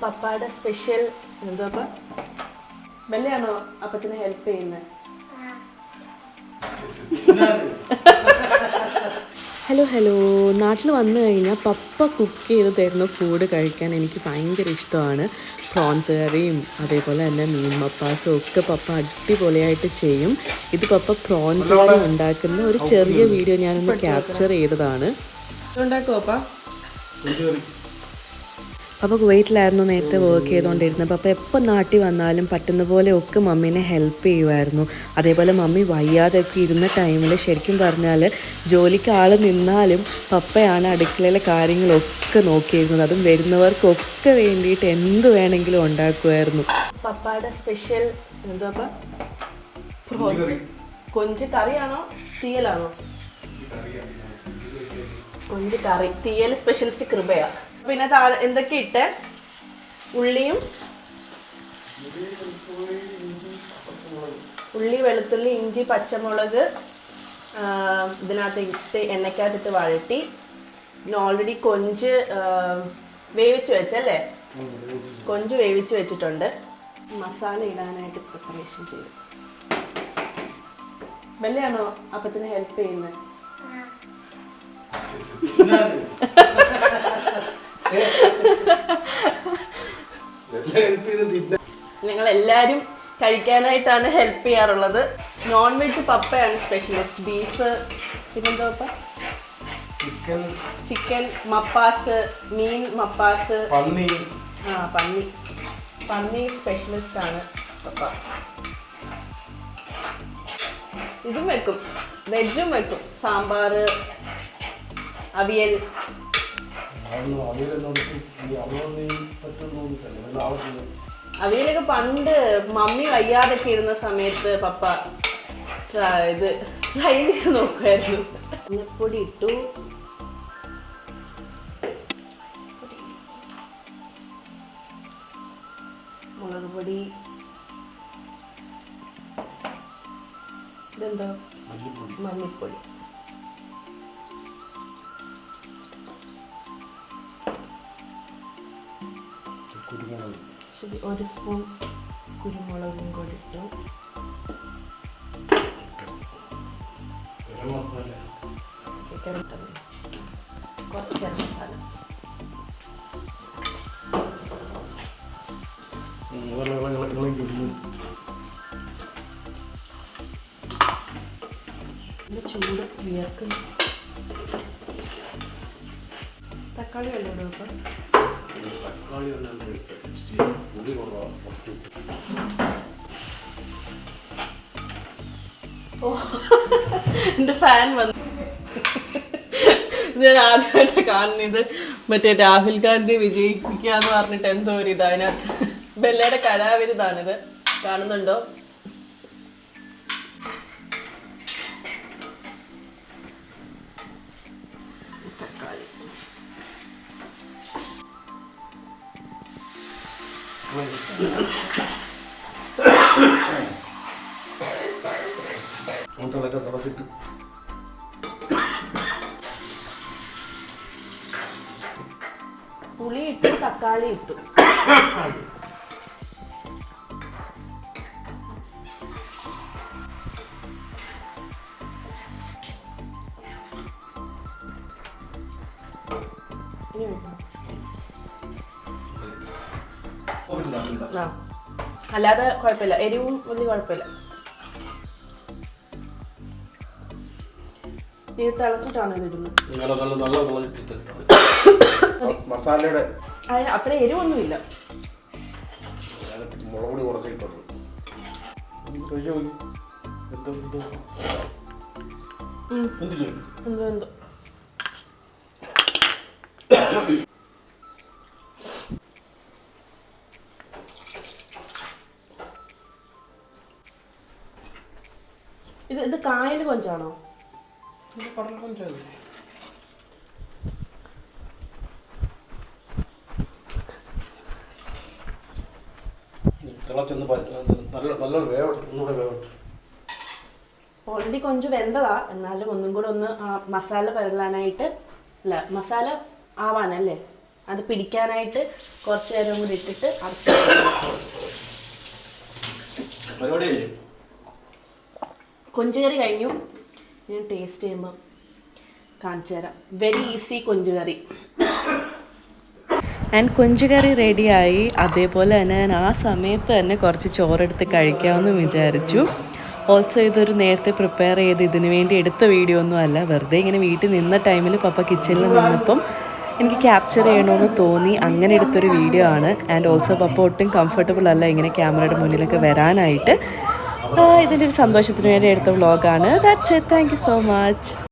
പപ്പായുടെ special എന്തോ ബെല്ലയാണോ അപ്പച്ചനെ help ചെയ്യുന്നത്? ഹലോ നാട്ടിൽ വന്നു കഴിഞ്ഞാൽ പപ്പ കുക്ക് ചെയ്ത് തരുന്ന ഫുഡ് കഴിക്കാൻ എനിക്ക് ഭയങ്കര ഇഷ്ടമാണ്. പ്രോൺസ് കറിയും അതേപോലെ തന്നെ മീൻ മപ്പാസും ഒക്കെ പപ്പ അടിപൊളിയായിട്ട് ചെയ്യും. ഇത് പപ്പ പ്രോൺസ് കറി ഉണ്ടാക്കുന്ന ഒരു ചെറിയ വീഡിയോ ഞാനൊന്ന് ക്യാപ്ചർ ചെയ്തതാണ്. ഉണ്ടാക്കുമോ പപ്പ? പപ്പ കുവൈറ്റിലായിരുന്നു നേരത്തെ വർക്ക് ചെയ്തുകൊണ്ടിരുന്നത്. പപ്പ എപ്പോൾ നാട്ടിൽ വന്നാലും പറ്റുന്ന പോലെ ഒക്കെ മമ്മീനെ ഹെൽപ്പ് ചെയ്യുമായിരുന്നു. അതേപോലെ മമ്മി വയ്യാതെയൊക്കെ ഇരുന്ന ടൈമിൽ ശരിക്കും പറഞ്ഞാൽ ജോലിക്ക് ആൾ നിന്നാലും പപ്പയാണ് അടുക്കളയിലെ കാര്യങ്ങളൊക്കെ നോക്കിയിരുന്നത്. അതും വരുന്നവർക്കൊക്കെ വേണ്ടിയിട്ട് എന്ത് വേണമെങ്കിലും ഉണ്ടാക്കുമായിരുന്നു. പപ്പയുടെ സ്പെഷ്യൽ എന്തോ കൊഞ്ച് കറിയാണോ തീയലാണോ? കൊഞ്ച് കറി. തീയൽ സ്പെഷ്യലിസ്റ്റ് കൃപയാണ്. പിന്നെ എന്തൊക്കെ ഇട്ട് ഉള്ളി വെളുത്തുള്ളി ഇഞ്ചി പച്ചമുളക് ഇതിനകത്ത് ഇട്ട് എണ്ണയ്ക്കകത്തിട്ട് വഴട്ടി. പിന്നെ ഓൾറെഡി കൊഞ്ച് വേവിച്ച് വെച്ചല്ലേ? കൊഞ്ച് വേവിച്ച് വെച്ചിട്ടുണ്ട്. മസാല ഇടാനായിട്ട് പ്രിപ്പറേഷൻ ചെയ്തു. ബെല്ലയാണോ അപ്പച്ചനെ ഹെൽപ്പ് ചെയ്യുന്നത്? ഞങ്ങൾ എല്ലാവരും കഴിക്കാനായിട്ടാണ് ഹെൽപ്പ് ചെയ്യാറുള്ളത്. നോൺ വെജ് പപ്പയാണ് സ്പെഷ്യലിസ്റ്റ്. ബീഫ് പിന്നെന്തോ ചിക്കൻ മപ്പാസ്, മീൻ മപ്പാസ്, പന്നി സ്പെഷ്യലിസ്റ്റ് ആണ് പപ്പ. ഇതും വെക്കും, വെജും വെക്കും. സാമ്പാർ, അവിയൽ. അവിയലൊക്കെ പണ്ട് മമ്മി വയ്യാതൊക്കെ ഇരുന്ന സമയത്ത് പപ്പ ഇത് ട്രൈ ചെയ്ത് നോക്കുമായിരുന്നു. മഞ്ഞപ്പൊടി ഇട്ടു, മുളക് പൊടി, ഇതെന്തോ മല്ലിപ്പൊടി, ഒരു സ്പൂൺ കുരുമുളകും കൂടി ഇട്ടു. കുറച്ച് ഗരം മസാല. ചൂട് വിയർക്കുന്നു. തക്കാളി വെള്ളം ഇടും. എന്റെ ഫാൻ വന്നു. ഞാൻ ആദ്യമായിട്ട് കാണുന്നത് മറ്റേ രാഹുൽ ഗാന്ധി വിജയിപ്പിക്കാന്ന് പറഞ്ഞിട്ട് എന്തോ ഒരു ഇത് അതിനകത്ത് ബെല്ലയുടെ കലാവിരുതാണിത്. കാണുന്നുണ്ടോ? തക്കാളി പുളി ഇട്ടു, തക്കാളി ഇട്ടു. അല്ലാതെ കുഴപ്പമില്ല, എരിവും വലിയ കുഴപ്പമില്ല. ഇത് തിളച്ചിട്ടാണ് ഇതിടുന്നത്. മസാലയുടെ അത്ര എരിവൊന്നുമില്ല. മുളകുപൊടി കുറച്ചിട്ടുണ്ട്. എന്തോ ഇത് കായൽ കൊഞ്ചാണോ? ഓൾറെഡി കൊഞ്ച് വെന്തതാ, എന്നാലും ഒന്നും കൂടെ ഒന്ന് മസാല പരലാനായിട്ട്, അല്ല മസാല ആവാനല്ലേ അത് പിടിക്കാനായിട്ട് കുറച്ച് നേരം കൂടി ഇട്ടിട്ട് അടച്ചു. കൊഞ്ചുകറി കഴിഞ്ഞു. ഞാൻ ടേസ്റ്റ് ചെയ്യുമ്പോൾ കാണിച്ചു തരാം. വെരി ഈസി കൊഞ്ചുകറി. ആൻഡ് കൊഞ്ചുകറി റെഡിയായി. അതേപോലെ തന്നെ ഞാൻ ആ സമയത്ത് തന്നെ കുറച്ച് ചോറെടുത്ത് കഴിക്കാമെന്ന് വിചാരിച്ചു. ഓൾസോ ഇതൊരു നേരത്തെ പ്രിപ്പയർ ചെയ്ത് ഇതിനു വേണ്ടി എടുത്ത വീഡിയോ ഒന്നും അല്ല. വെറുതെ ഇങ്ങനെ വീട്ടിൽ നിന്ന ടൈമിൽ പപ്പ കിച്ചണിൽ നിന്നപ്പം എനിക്ക് ക്യാപ്ചർ ചെയ്യണമെന്ന് തോന്നി, അങ്ങനെ എടുത്തൊരു വീഡിയോ ആണ്. ആൻഡ് ഓൾസോ പപ്പ ഒട്ടും കംഫർട്ടബിൾ അല്ല ഇങ്ങനെ ക്യാമറയുടെ മുന്നിലൊക്കെ വരാനായിട്ട്. ഇതിൻ്റെ ഒരു സന്തോഷത്തിന് വേണ്ടി എടുത്ത വ്ളോഗാണ്. That's it. Thank you so much.